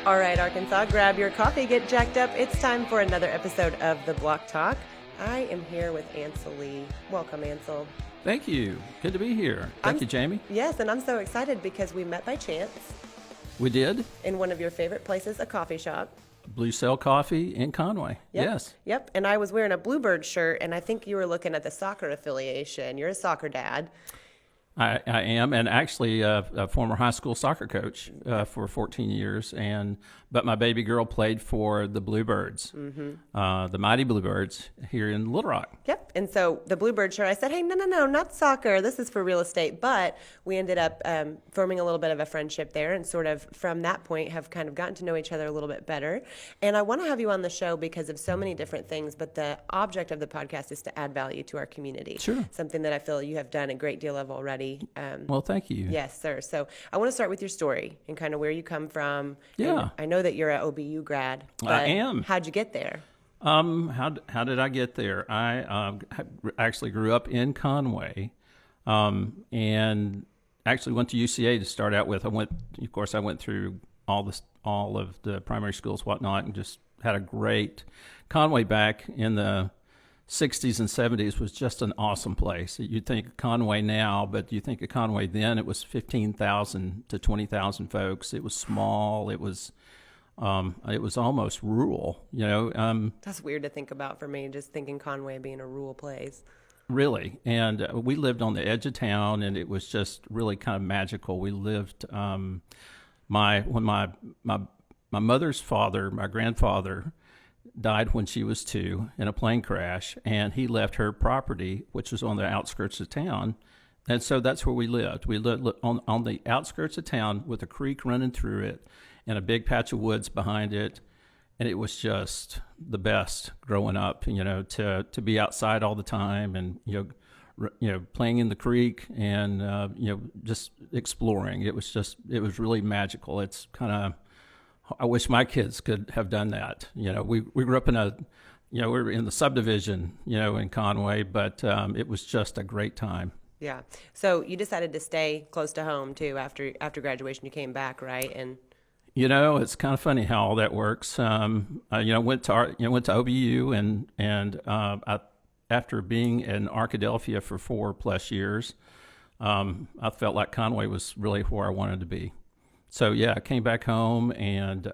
All right, Arkansas, grab your coffee, get jacked up. It's time for another episode of the Block Talk. I am here with Ancil Lea. Welcome, Ancil. Thank you. Good to be here. Thank you, Jamie. Yes, and I'm so excited because we met by chance We did. in one of your favorite places, a coffee shop. Blue Cell Coffee in Conway. Yep. Yes. Yep, and I was wearing a Bluebird shirt, and I think you were looking at the soccer affiliation. You're a soccer dad. I am, and actually a former high school soccer coach for 14 years. But my baby girl played for the Bluebirds, the Mighty Bluebirds here in Little Rock. Yep, and so the Bluebird shirt, I said, hey, no, not soccer. This is for real estate. But we ended up forming a little bit of a friendship there, and sort of from that point have kind of gotten to know each other a little bit better. And I want to have you on the show because of so many different things, but the object of the podcast is to add value to our community. Sure. Something that I feel you have done a great deal of already. Well, thank you. Yes, sir. So I want to start with your story and kind of where you come from. Yeah. And I know that you're an OBU grad. But I am. How'd you get there? How did I get there? I actually grew up in Conway, and actually went to UCA to start out with. I went through all of the primary schools, whatnot, and just had a great Conway back in the 60s and 70s was just an awesome place. You'd think of Conway now, but you think of Conway then, it was 15,000 to 20,000 folks. It was small. It was almost rural, That's weird to think about for me, just thinking Conway being a rural place. Really. And we lived on the edge of town, and it was just really kind of magical. We lived, when my mother's father, my grandfather, died when she was 2 in a plane crash, and he left her property, which was on the outskirts of town. And so that's where we lived. We lived on the outskirts of town with a creek running through it and a big patch of woods behind it. And it was just the best growing up, to be outside all the time and, playing in the creek and, just exploring. It was really magical. It's kind of, I wish my kids could have done that. We grew up we were in the subdivision, in Conway, but it was just a great time. Yeah. So you decided to stay close to home too after graduation. You came back, right? And it's kind of funny how all that works. I went to OBU and after being in Arkadelphia for 4+ years, I felt like Conway was really where I wanted to be. So yeah, I came back home, and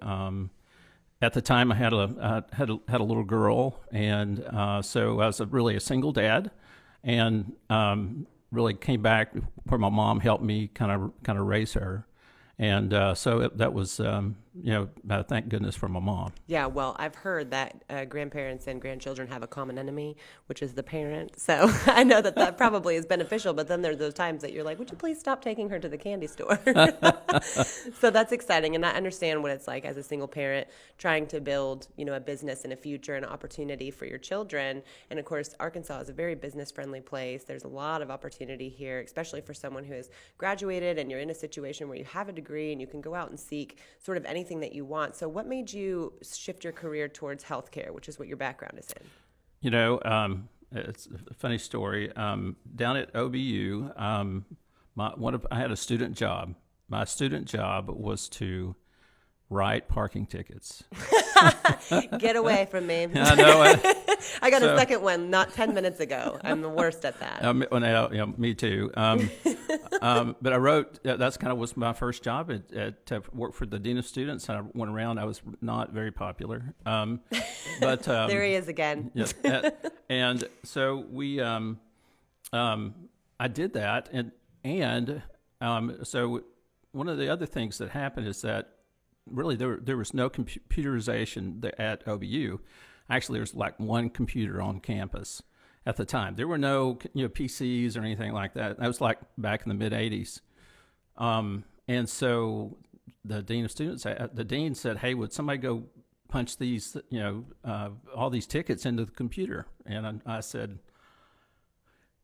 at the time I had a little girl, and so I was really a single dad, and really came back where my mom helped me kind of raise her, and so that was thank goodness for my mom. Yeah, well, I've heard that grandparents and grandchildren have a common enemy, which is the parent. So I know that probably is beneficial, but then there's those times that you're like, would you please stop taking her to the candy store? So that's exciting, and I understand what it's like as a single parent trying to build, a business and a future and an opportunity for your children. And of course, Arkansas is a very business-friendly place. There's a lot of opportunity here, especially for someone who has graduated and you're in a situation where you have a degree and you can go out and seek sort of anything that you want. So what made you shift your career towards healthcare, which is what your background is in? It's a funny story. Down at OBU, I had a student job. My student job was to write parking tickets. Get away from me. I know. I got a second one not 10 minutes ago. I'm the worst at that. Me too. But I wrote, that's kind of was my first job to work for the Dean of Students. I went around. I was not very popular. But there he is again. Yes. And so I did that. And so one of the other things that happened is that really there was no computerization at OBU. Actually, there was like one computer on campus at the time. There were no PCs or anything like that. That was like back in the mid 80s. And so the dean of students, the dean said, "Hey, would somebody go punch these, all these tickets into the computer?" And I said,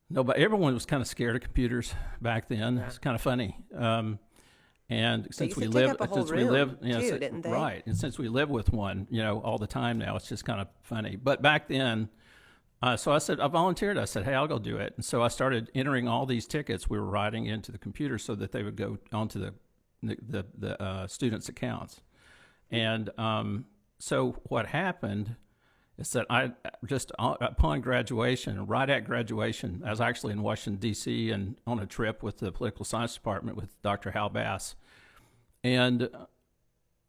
"No," but everyone was kind of scared of computers back then. Yeah. It's kind of funny. And since we live, didn't they? Right, and since we live with one, all the time now, it's just kind of funny. But back then, so I volunteered. I said, "Hey, I'll go do it." And so I started entering all these tickets we were writing into the computer so that they would go onto the students' accounts. And so what happened is that I just upon graduation, right at graduation, I was actually in Washington, D.C. and on a trip with the political science department with Dr. Hal Bass. And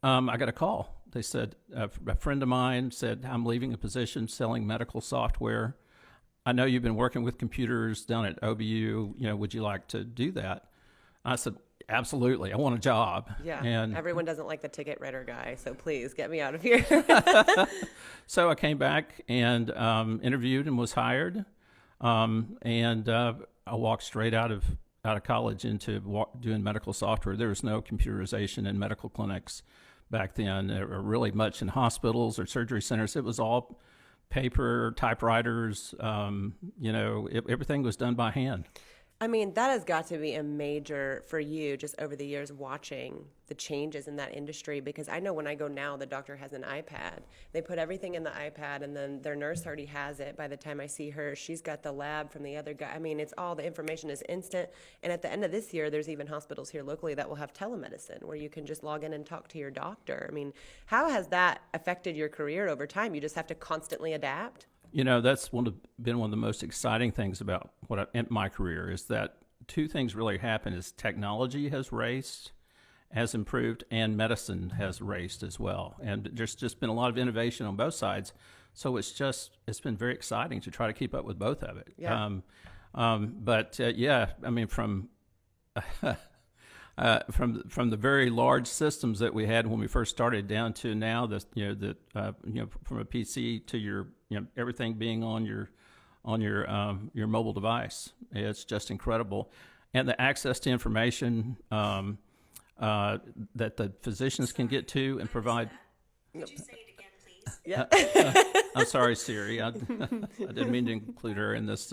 I got a call. They said, a friend of mine said, I'm leaving a position selling medical software. I know you've been working with computers down at OBU. Would you like to do that? I said, absolutely. I want a job. Yeah. And everyone doesn't like the ticket wrter guy, so please get me out of here. So I came back and interviewed and was hired. And I walked straight out of college into doing medical software. There was no computerization in medical clinics back then, or really much in hospitals or surgery centers. It was all paper, typewriters. Everything was done by hand. I mean, that has got to be a major for you just over the years watching the changes in that industry, because I know when I go now, the doctor has an iPad. They put everything in the iPad, and then their nurse already has it. By the time I see her, she's got the lab from the other guy. I mean, it's all the information is instant. And at the end of this year, there's even hospitals here locally that will have telemedicine where you can just log in and talk to your doctor. I mean, how has that affected your career over time? You just have to constantly adapt? That's been one of the most exciting things about in my career is that two things really happen: is technology has improved, and medicine has raced as well. And there's just been a lot of innovation on both sides. So it's been very exciting to try to keep up with both of it. Yeah. I mean, from the very large systems that we had when we first started down to now, from a PC to your everything being on your mobile device, it's just incredible, and the access to information that the physicians can get to and provide. Could you say it again, please? Yeah. I'm sorry, Siri. I didn't mean to include her in this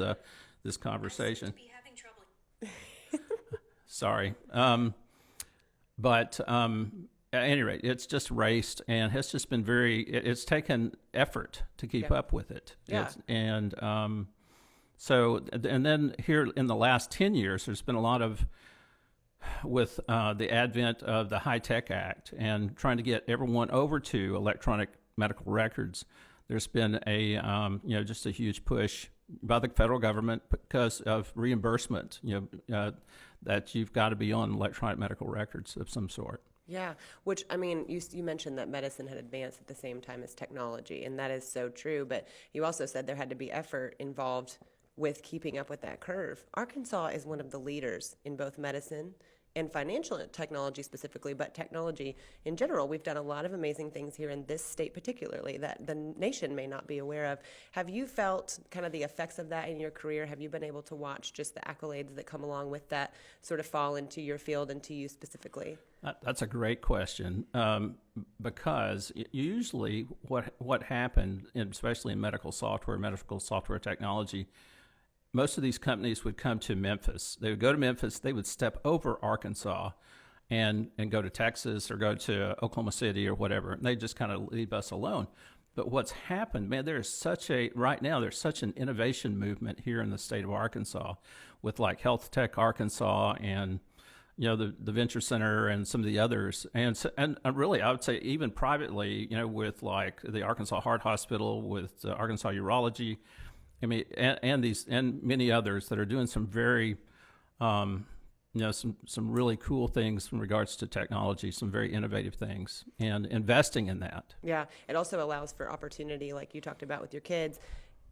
conversation. I seem to be having trouble. Sorry. At any rate, it's just raced, and has just been it's taken effort to keep up with it. Yeah. And then here in the last 10 years, there's been a lot of, with the advent of the HITECH Act and trying to get everyone over to electronic medical records, there's been just a huge push by the federal government because of reimbursement, that you've got to be on electronic medical records of some sort. Yeah, which, I mean, you mentioned that medicine had advanced at the same time as technology, and that is so true, but you also said there had to be effort involved with keeping up with that curve. Arkansas is one of the leaders in both medicine and financial technology specifically, but technology in general. We've done a lot of amazing things here in this state particularly that the nation may not be aware of. Have you felt kind of the effects of that in your career? Have you been able to watch just the accolades that come along with that sort of fall into your field and to you specifically? That's a great question, because usually what happened, especially in medical software technology, most of these companies would come to Memphis. They would go to Memphis. They would step over Arkansas and go to Texas or go to Oklahoma City or whatever. And they just kind of leave us alone. But what's happened, man, right now there's such an innovation movement here in the state of Arkansas with like Health Tech Arkansas and the Venture Center and some of the others. And really, I would say even privately, with like the Arkansas Heart Hospital, with Arkansas Urology, I mean, and many others that are doing some very, some really cool things in regards to technology, some very innovative things, and investing in that. Yeah, it also allows for opportunity, like you talked about with your kids.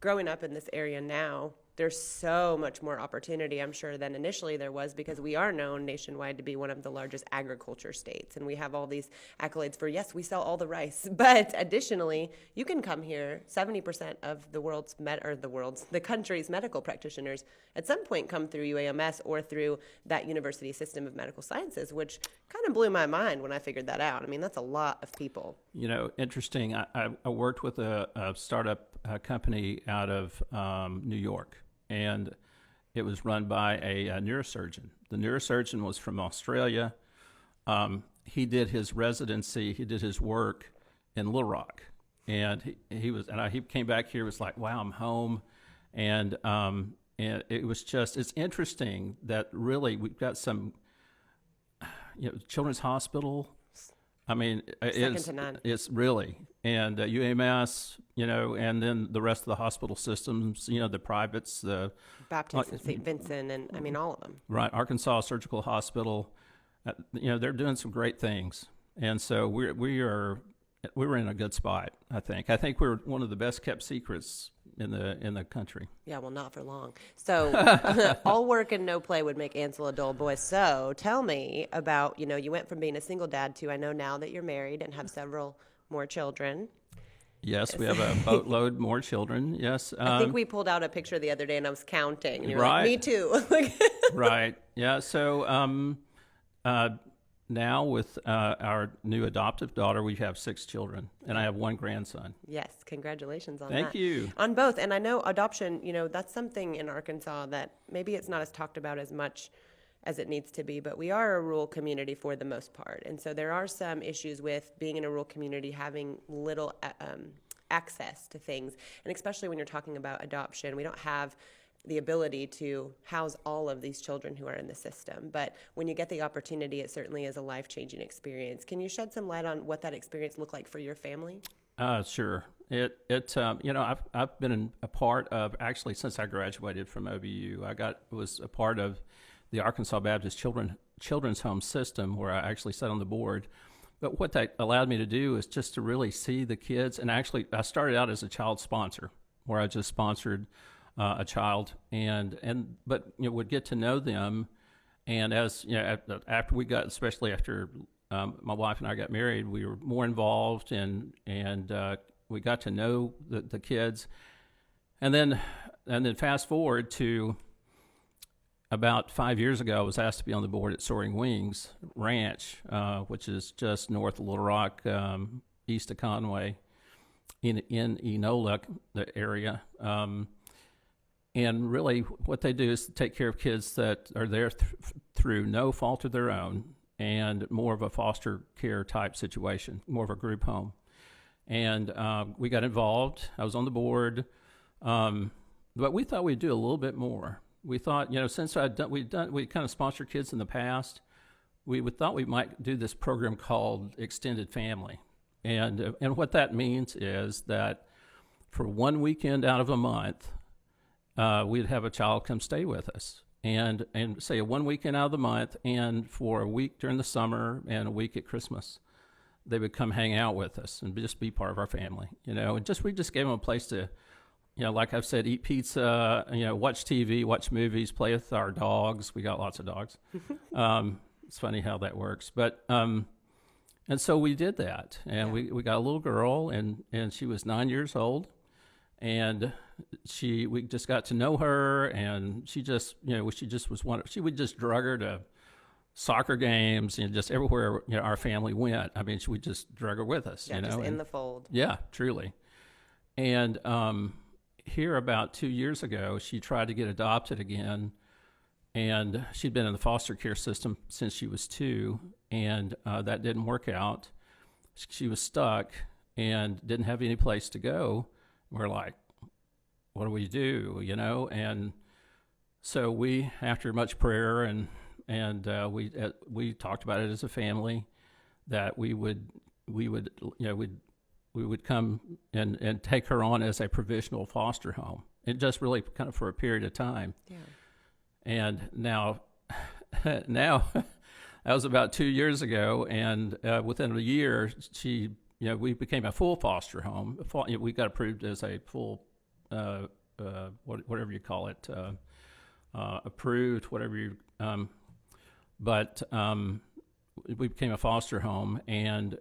Growing up in this area now, there's so much more opportunity, I'm sure, than initially there was, because we are known nationwide to be one of the largest agriculture states. And we have all these accolades for, yes, we sell all the rice. But additionally, you can come here, 70% of the country's medical practitioners at some point come through UAMS or through that university system of medical sciences, which kind of blew my mind when I figured that out. I mean, that's a lot of people. Interesting. I worked with a startup company out of New York, and it was run by a neurosurgeon. The neurosurgeon was from Australia. He did his residency, he did his work in Little Rock, and he came back here. Was like, wow, I'm home, and it was it's interesting that really we've got some, Children's Hospital. I mean, Second to none. it's really, and UAMS, and then the rest of the hospital systems, the privates, the Baptist and St. Vincent, and I mean all of them. right, Arkansas Surgical Hospital, they're doing some great things, and so we're in a good spot. I think we're one of the best kept secrets in the country. Yeah, well, not for long. So all work and no play would make Ancil a dull boy. So tell me about, you went from being a single dad to I know now that you're married and have several more children. Yes, we have a boatload more children. Yes. I think we pulled out a picture the other day and I was counting. And you were right. like, me too. Right. Yeah. So now with our new adoptive daughter, we have 6 children, and I have 1 grandson. Yes, congratulations on that. Thank you. On both. And I know adoption, that's something in Arkansas that maybe it's not as talked about as much as it needs to be, but we are a rural community for the most part. And so there are some issues with being in a rural community, having little access to things. And especially when you're talking about adoption, we don't have the ability to house all of these children who are in the system. But when you get the opportunity, it certainly is a life-changing experience. Can you shed some light on what that experience looked like for your family? Sure. I've been a part of, actually, since I graduated from OBU, was a part of the Arkansas Baptist Children's Home System, where I actually sat on the board. But what that allowed me to do is just to really see the kids. And actually, I started out as a child sponsor, where I just sponsored a child, but would get to know them, and as after we got, especially after my wife and I got married, we were more involved, and we got to know the kids, and then fast forward to about 5 years ago, I was asked to be on the board at Soaring Wings Ranch, which is just north of Little Rock, east of Conway, in Enola, the area. And really, what they do is take care of kids that are there through no fault of their own, and more of a foster care type situation, more of a group home. And we got involved. I was on the board, but we thought we'd do a little bit more. We thought, since we kind of sponsored kids in the past, we thought we might do this program called Extended Family, and what that means is that for 1 weekend out of a month, we'd have a child come stay with us, and say 1 weekend out of the month, and for a week during the summer and a week at Christmas, they would come hang out with us and just be part of our family, and we just gave them a place to, like I've said, eat pizza, watch TV, watch movies, play with our dogs. We got lots of dogs. It's funny how that works, but and so we did that, and we got a little girl, and she was 9 years old. And we just got to know her, and she just was she would just drug her to soccer games and just everywhere our family went. I mean, we just drug her with us, just in the fold. Yeah, truly. And here about 2 years ago, she tried to get adopted again, and she'd been in the foster care system since she was 2, and that didn't work out. She was stuck and didn't have any place to go. We're like, what do we do, And so we, after much prayer and we talked about it as a family, that we would come and take her on as a provisional foster home, and just really kind of for a period of time. Yeah. And now that was about 2 years ago, and within a year, we became a full foster home. We got approved as a full, whatever you call it, approved, whatever you. But we became a foster home, and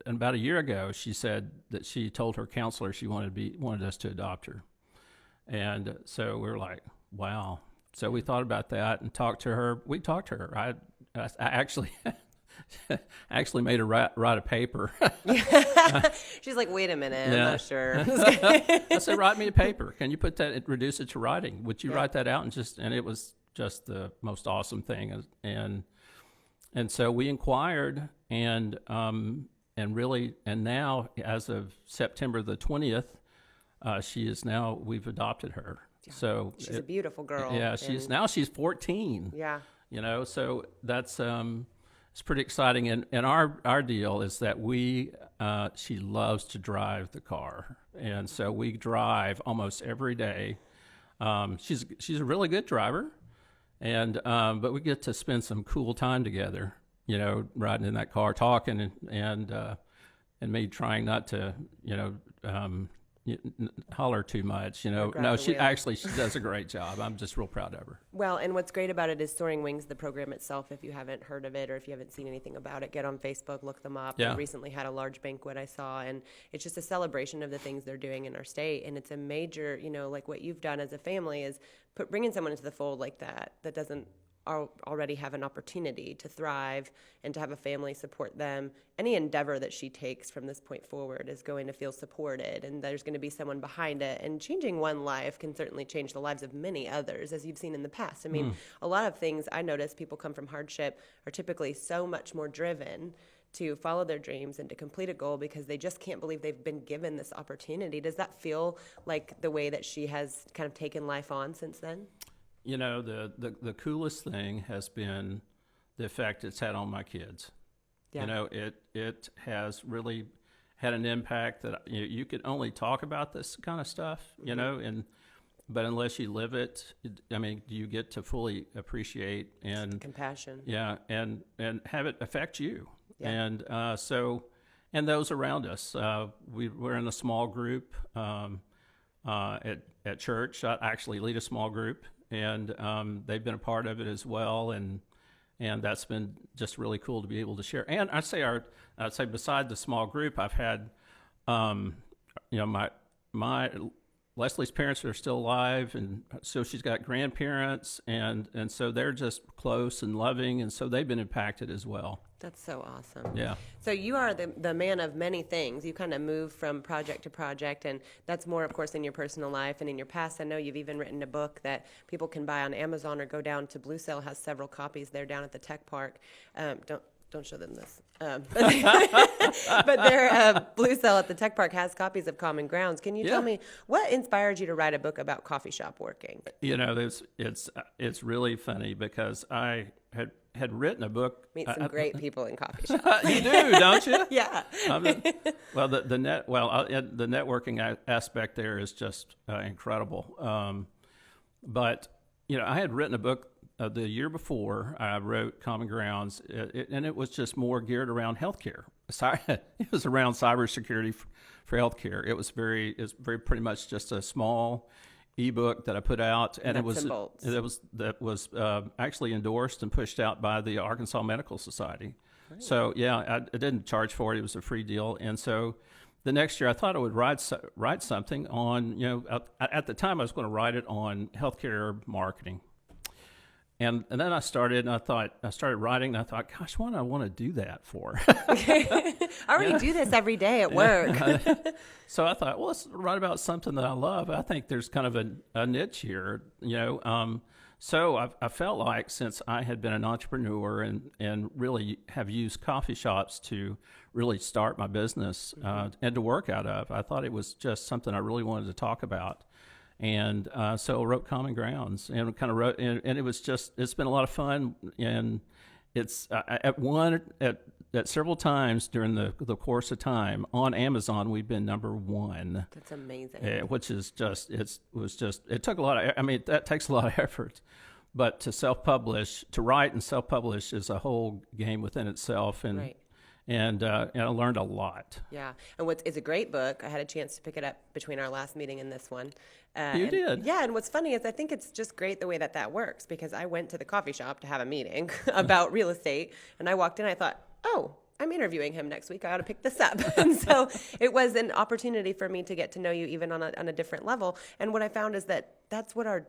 about a year ago, she said that she told her counselor she wanted us to adopt her, and so we were like, wow. So we thought about that and talked to her. We talked to her. I actually. Actually made her write a paper. She's like, wait a minute, yeah. I'm not sure. I said, write me a paper. Can you put that, reduce it to writing? Would you write that out? And it was just the most awesome thing. And so we inquired, and now, as of September the 20th, we've adopted her. Yeah. So she's a beautiful girl. Yeah, she's 14. Yeah. So that's, It's pretty exciting, and our deal is that she loves to drive the car, and so we drive almost every day. She's a really good driver, and but we get to spend some cool time together. Riding in that car, talking, and me trying not to holler too much. No, she does a great job. I'm just real proud of her. Well, and what's great about it is Soaring Wings, the program itself. If you haven't heard of it or if you haven't seen anything about it, get on Facebook, look them up. Yeah. They recently had a large banquet I saw, and it's just a celebration of the things they're doing in our state. And it's a major, like what you've done as a family is bringing someone into the fold like that doesn't already have an opportunity to thrive and to have a family support them. Any endeavor that she takes from this point forward is going to feel supported, and there's going to be someone behind it. And changing one life can certainly change the lives of many others, as you've seen in the past. I mean, a lot of things I notice people come from hardship are typically so much more driven to follow their dreams and to complete a goal because they just can't believe they've been given this opportunity. Does that feel like the way that she has kind of taken life on since then? The coolest thing has been the effect it's had on my kids. Yeah. It has really had an impact that you could only talk about this kind of stuff, but unless you live it, you get to fully appreciate and compassion. Yeah, and have it affect you. Yeah. And those around us. We're in a small group at church. I actually lead a small group. And they've been a part of it as well, and that's been just really cool to be able to share. And I'd say beside the small group, I've had, my Leslie's parents are still alive, and so she's got grandparents, and so they're just close and loving, and so they've been impacted as well. That's so awesome. Yeah. So you are the man of many things. You kind of move from project to project, and that's more, of course, in your personal life and in your past. I know you've even written a book that people can buy on Amazon or go down to Blue Cell, has several copies there down at the tech park. Don't show them this. But their Blue Cell at the tech park has copies of Common Grounds. Can you tell me what inspired you to write a book about coffee shop working? It's really funny because I had written a book. Meet some great people in coffee shops. You do, don't you? Yeah. The networking aspect there is just incredible. But I had written a book the year before. I wrote Common Grounds, and it was just more geared around healthcare. It was around cybersecurity for healthcare. It was very pretty much just a small ebook that I put out, and it was actually endorsed and pushed out by the Arkansas Medical Society. Right. So I didn't charge for it; it was a free deal. And so the next year, I thought I would write something on. At the time, I was going to write it on healthcare marketing. And then I started writing, and I thought, gosh, what do I want to do that for? I already do this every day at work. So I thought, well, let's write about something that I love. I think there's kind of a niche here, So I felt like since I had been an entrepreneur and really have used coffee shops to really start my business and to work out of, I thought it was just something I really wanted to talk about. And so I wrote Common Grounds and and it's been a lot of fun. And it's at several times during the course of time on Amazon, we've been number one. That's amazing. Which is it took a lot of, that takes a lot of effort, but to write and self-publish is a whole game within itself. And right. And I learned a lot. Yeah, and it's a great book. I had a chance to pick it up between our last meeting and this one. You did? Yeah, and what's funny is I think it's just great the way that works, because I went to the coffee shop to have a meeting about real estate, and I walked in and I thought, oh, I'm interviewing him next week. I ought to pick this up. And so it was an opportunity for me to get to know you even on a different level. And what I found is that that's what our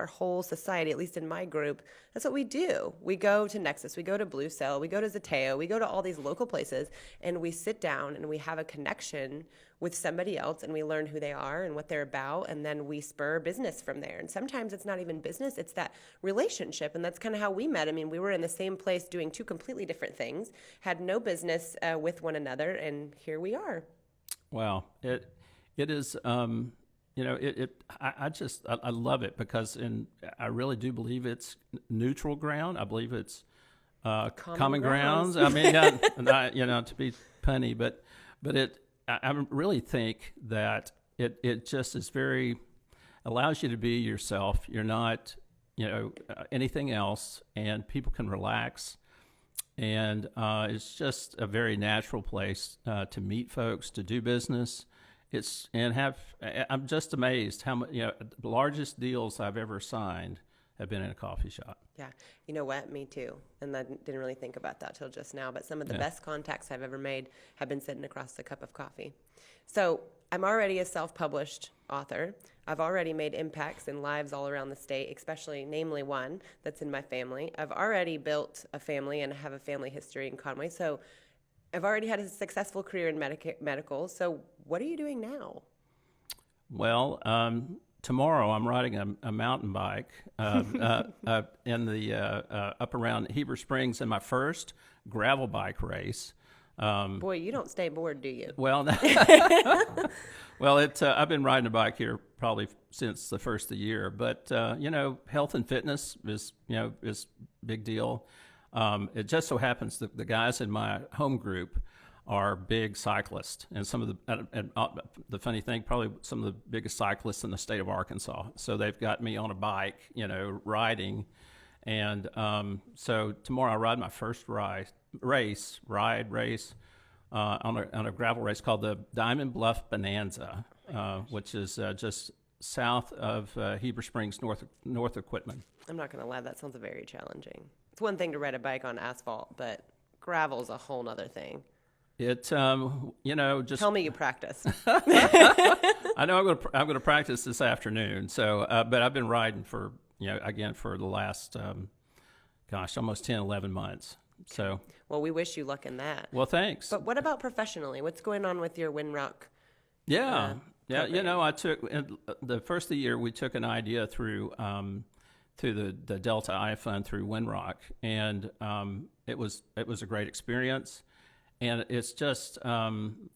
whole society, at least in my group, that's what we do. We go to Nexus, we go to Blue Cell, we go to Zateo, we go to all these local places, and we sit down and we have a connection with somebody else, and we learn who they are and what they're about, and then we spur business from there. And sometimes it's not even business, it's that relationship, and that's kind of how we met. We were in the same place doing two completely different things, had no business with one another, and here we are. Wow. It is... I love it because I really do believe it's neutral ground. I believe it's common grounds. I mean, not, to be punny, but I really think that it just is very allows you to be yourself. You're not, anything else, and people can relax. And it's just a very natural place to meet folks, to do business. I'm just amazed how much, the largest deals I've ever signed have been in a coffee shop. Yeah. You know what? Me too. And I didn't really think about that till just now. But some of the best contacts I've ever made have been sitting across a cup of coffee. So I'm already a self-published author. I've already made impacts in lives all around the state, especially, namely one that's in my family. I've already built a family and have a family history in Conway. So I've already had a successful career in medical. So what are you doing now? Well, tomorrow I'm riding a mountain bike in the up around Heber Springs in my first gravel bike race. Boy, you don't stay bored, do you? Well, I've been riding a bike here probably since the first of the year. But health and fitness is a big deal. It just so happens that the guys in my home group are big cyclists, and some of the funny thing, probably some of the biggest cyclists in the state of Arkansas. So they've got me on a bike, riding, and so tomorrow I ride my first race on a gravel race called the Diamond Bluff Bonanza, which is just south of Heber Springs, north of Quitman. I'm not going to lie, that sounds very challenging. It's one thing to ride a bike on asphalt, but gravel's a whole nother thing. It, just tell me you practice. I know I'm going to practice this afternoon. So, but I've been riding for for the last, almost 10, 11 months. So, well, we wish you luck in that. Well, thanks. But what about professionally? What's going on with your Windrock? Yeah. I took the first of the year we took an idea through the Delta I Fund through Windrock, and it was a great experience. And it's just, and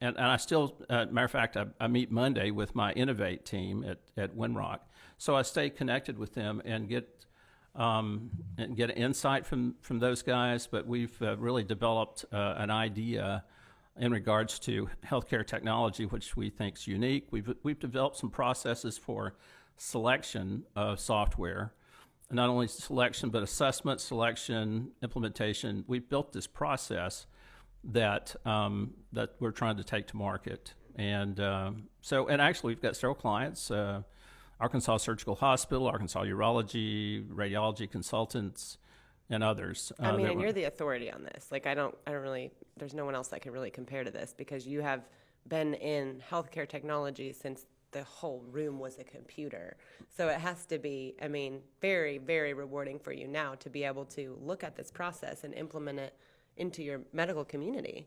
I still, matter of fact, I meet Monday with my Innovate team at Windrock. So I stay connected with them and get insight from those guys. But we've really developed an idea in regards to healthcare technology, which we think is unique. We've developed some processes for selection of software. Not only selection, but assessment, selection, implementation. We've built this process that we're trying to take to market, and actually we've got several clients: Arkansas Surgical Hospital, Arkansas Urology, Radiology Consultants, and others. I mean, and you're the authority on this. Like, I don't really. There's no one else that can really compare to this because you have been in healthcare technology since the whole room was a computer. So it has to be, very, very rewarding for you now to be able to look at this process and implement it into your medical community.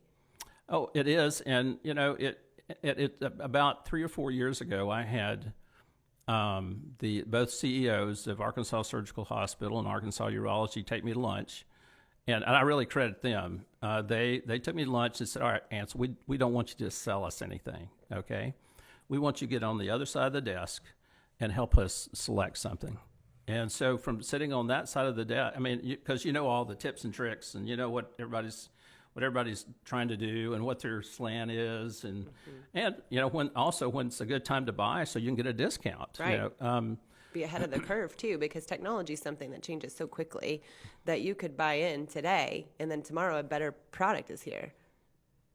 Oh, it is. And, it about 3 or 4 years ago, I had both CEOs of Arkansas Surgical Hospital and Arkansas Urology take me to lunch. And I really credit them. They took me to lunch and said, all right, Ancil, we don't want you to sell us anything, okay? We want you to get on the other side of the desk and help us select something. And so from sitting on that side of the desk, because all the tips and tricks and what everybody's trying to do and what their slant is, and when it's a good time to buy, so you can get a discount. Right. Be ahead of the curve too, because technology is something that changes so quickly that you could buy in today and then tomorrow a better product is here.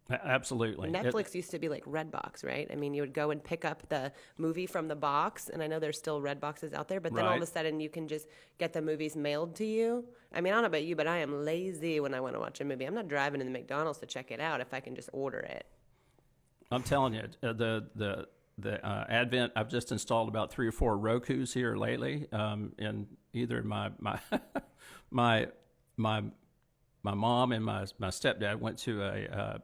Absolutely. Netflix used to be like Redbox, right? You would go and pick up the movie from the box, and I know there's still Red boxes out there, but then all of a sudden you can just get the movies mailed to you. I don't know about you, but I am lazy when I want to watch a movie. I'm not driving to the McDonald's to check it out if I can just order it. I'm telling you, the Advent, I've just installed about 3 or 4 Rokus here lately, and either my my mom and my stepdad went to a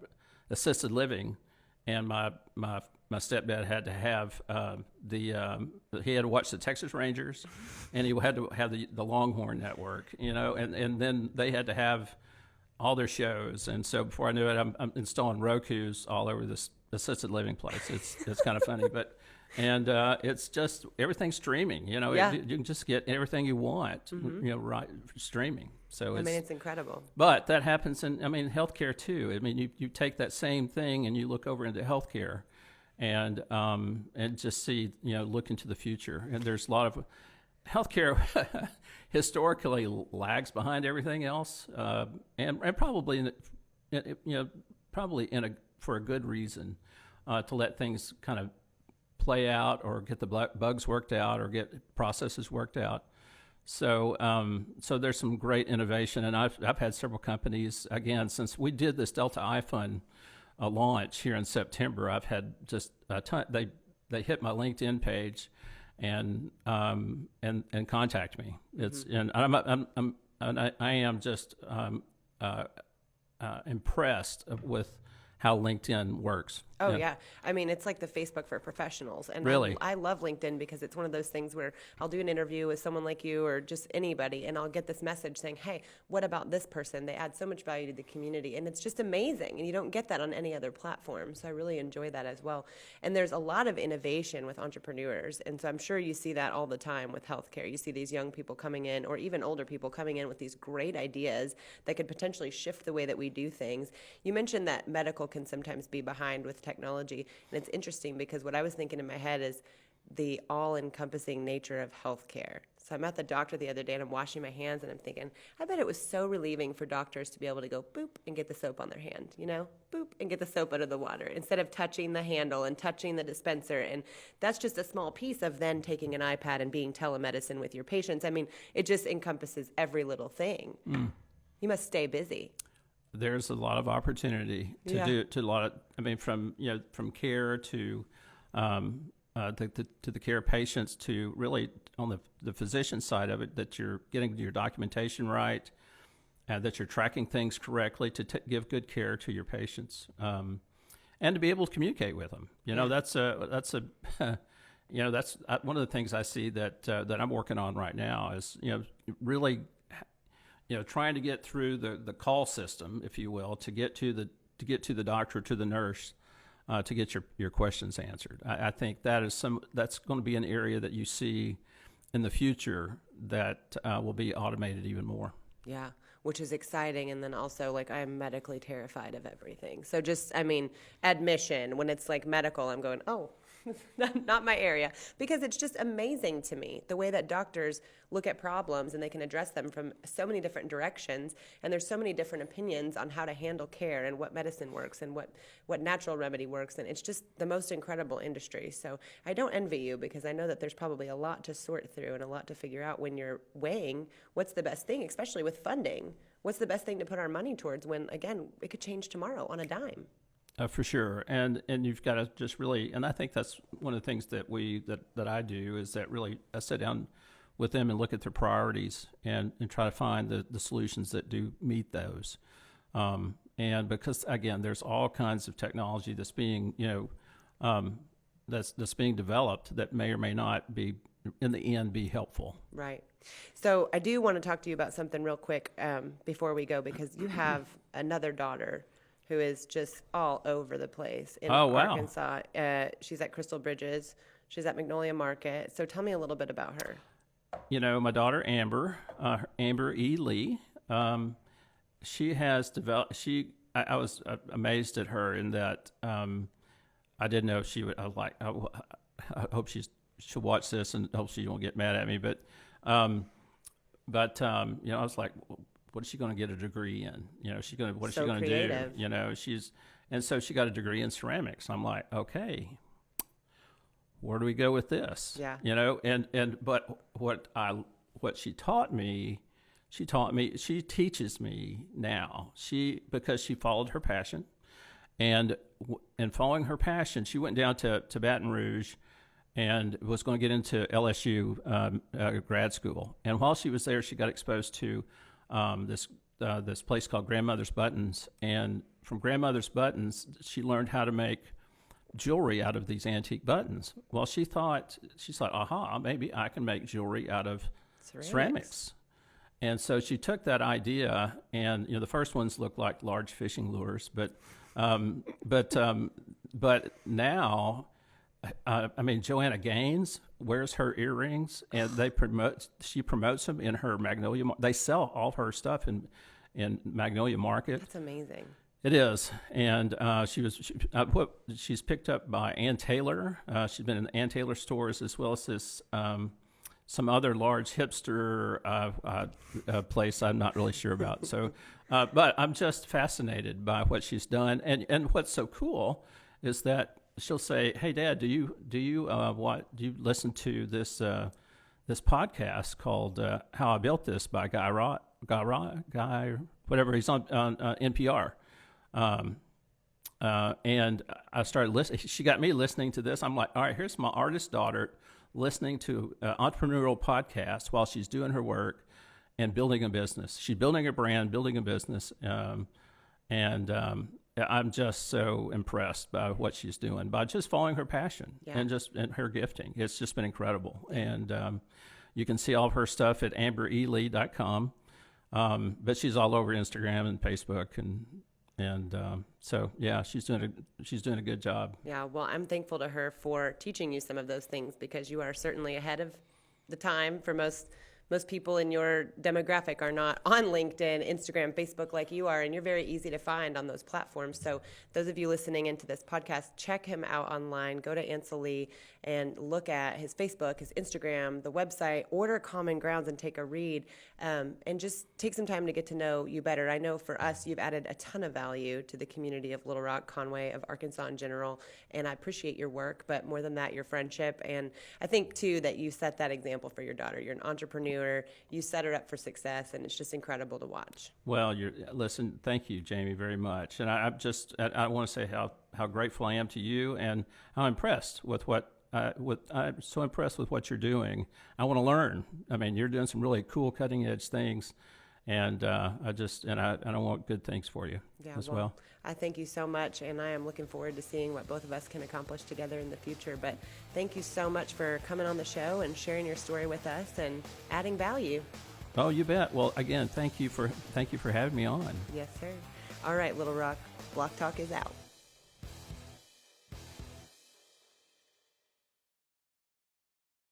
assisted living, and my stepdad had to have he had to watch the Texas Rangers, and he had to have the Longhorn Network, and then they had to have all their shows, and so before I knew it, I'm installing Rokus all over this assisted living place. It's kind of funny, but it's just everything's streaming. You can just get everything you want, right, streaming. So I mean, it's incredible. but that happens in, healthcare too. I mean, you take that same thing and you look over into healthcare, and just see, look into the future. And there's a lot of healthcare historically lags behind everything else, and probably for a good reason, to let things kind of play out, or get the bugs worked out, or get processes worked out. So there's some great innovation, and I've had several companies, again, since we did this Delta iFund launch here in September. I've had just a ton. They hit my LinkedIn page, and contact me. It's and I am just impressed with how LinkedIn works. Oh, yeah. I mean, it's like the Facebook for professionals. And Really? I love LinkedIn because it's one of those things where I'll do an interview with someone like you or just anybody, and I'll get this message saying, hey, what about this person? They add so much value to the community. And it's just amazing. And you don't get that on any other platform. So I really enjoy that as well. And there's a lot of innovation with entrepreneurs. And so I'm sure you see that all the time with healthcare. You see these young people coming in, or even older people coming in with these great ideas that could potentially shift the way that we do things. You mentioned that medical can sometimes be behind with technology, and it's interesting because what I was thinking in my head is the all-encompassing nature of healthcare. So I'm at the doctor the other day and I'm washing my hands, and I'm thinking, I bet it was so relieving for doctors to be able to go boop and get the soap on their hand, boop and get the soap out of the water instead of touching the handle and touching the dispenser. And that's just a small piece of then taking an iPad and being telemedicine with your patients. I mean, it just encompasses every little thing. You must stay busy. There's a lot of opportunity to do a lot of, from care to the care of patients, to really on the physician side of it, that you're getting your documentation right, that you're tracking things correctly to give good care to your patients, and to be able to communicate with them. That's one of the things I see that I'm working on right now is, really, trying to get through the call system, if you will, to get to the doctor, to the nurse, to get your questions answered. I think that's going to be an area that you see in the future that will be automated even more. Yeah, which is exciting. And then also, I'm medically terrified of everything. So just, admission, when it's medical, I'm going, oh, not my area, because it's just amazing to me the way that doctors look at problems and they can address them from so many different directions, and there's so many different opinions on how to handle care and what medicine works and what natural remedy works, and it's just the most incredible industry. So I don't envy you, because I know that there's probably a lot to sort through and a lot to figure out when you're weighing what's the best thing, especially with funding. What's the best thing to put our money towards when, again, it could change tomorrow on a dime? For sure, and you've got to just really, and I think that's one of the things that I do, is that really I sit down with them and look at their priorities and try to find the solutions that do meet those. And because, again, there's all kinds of technology that's being that's being developed that may or may not be, in the end, be helpful. Right. So I do want to talk to you about something real quick before we go, because you have another daughter who is just all over the place in Arkansas. She's at Crystal Bridges. She's at Magnolia Market. So tell me a little bit about her. My daughter, Amber E. Lee, she has developed, I was amazed at her in that I didn't know if she would, I hope she'll watch this and hope she won't get mad at me. But I was like, what is she going to get a degree in? What is she going to do? And so she got a degree in ceramics. I'm like, okay, where do we go with this? Yeah. But what she taught me, she teaches me now. Because she followed her passion, and following her passion, she went down to Baton Rouge and was going to get into LSU grad school. And while she was there, she got exposed to this place called Grandmother's Buttons, and from Grandmother's Buttons, she learned how to make jewelry out of these antique buttons. Well, she thought, aha, maybe I can make jewelry out of ceramics. And so she took that idea, and the first ones looked like large fishing lures, but now I mean, Joanna Gaines wears her earrings, and she promotes them in her Magnolia. They sell all of her stuff in Magnolia Market. That's amazing. It is, and she's picked up by Ann Taylor. She's been in Ann Taylor stores as well as this some other large hipster place I'm not really sure about. So, but I'm just fascinated by what she's done, and what's so cool is that she'll say, "Hey, Dad, do you listen to this this podcast called How I Built This by Guy whatever, he's on NPR." And I started listening. She got me listening to this. I'm like, all right, here's my artist daughter listening to entrepreneurial podcasts while she's doing her work and building a business. She's building a brand, building a business, and I'm just so impressed by what she's doing by just following her passion and her gifting. It's just been incredible. And you can see all of her stuff at amberelee.com. But she's all over Instagram and Facebook and so yeah, she's doing a good job. Yeah, well, I'm thankful to her for teaching you some of those things, because you are certainly ahead of the time. For most people in your demographic are not on LinkedIn, Instagram, Facebook like you are, and you're very easy to find on those platforms. So those of you listening into this podcast, check him out online. Go to Ancil Lea and look at his Facebook, his Instagram, the website, order Common Grounds and take a read, and just take some time to get to know you better. I know for us, you've added a ton of value to the community of Little Rock, Conway, of Arkansas in general, and I appreciate your work, but more than that, your friendship. And I think, too, that you set that example for your daughter. You're an entrepreneur. You set her up for success, and it's just incredible to watch. Well, listen, thank you, Jamie, very much. And I want to say how grateful I am to you, and how impressed with I'm so impressed with what you're doing. I want to learn. I mean, you're doing some really cool, cutting edge things, and I want good things for you as well. I thank you so much, and I am looking forward to seeing what both of us can accomplish together in the future. But thank you so much for coming on the show and sharing your story with us and adding value. Oh, you bet. Well, again, thank you for having me on. Yes, sir. All right, Little Rock, BLOCKtalk is out.